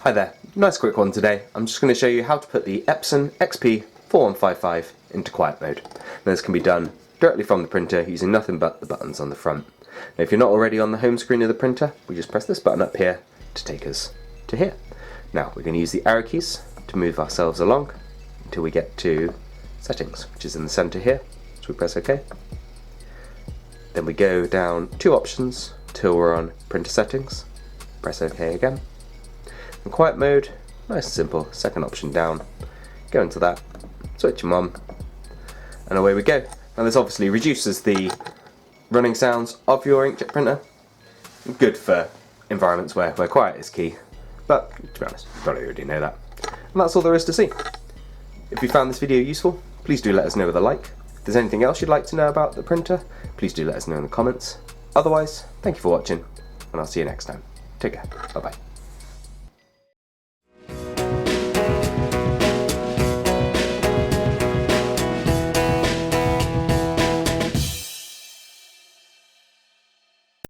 Hi there, nice quick one today. I'm just going to show you how to put the Epson XP-4155 into quiet mode. Now, this can be done directly from the printer using nothing but the buttons on the front. Now, if you're not already on the home screen of the printer, we just press this button up here to take us to here. Now we're going to use the arrow keys to move ourselves along until we get to settings, which is in the center here. So we press OK. Then we go down 2 options till we're on printer settings. Press OK again. In quiet mode, nice and simple, second option down, go into that, switch them on, and away we go. Now this obviously reduces the running sounds of your inkjet printer. Good for environments where quiet is key, but to be honest, you probably already know that. And that's all there is to see. If you found this video useful, please do let us know with a like. If there's anything else you'd like to know about the printer, please do let us know in the comments. Otherwise, thank you for watching, and I'll see you next time. Take care, bye bye.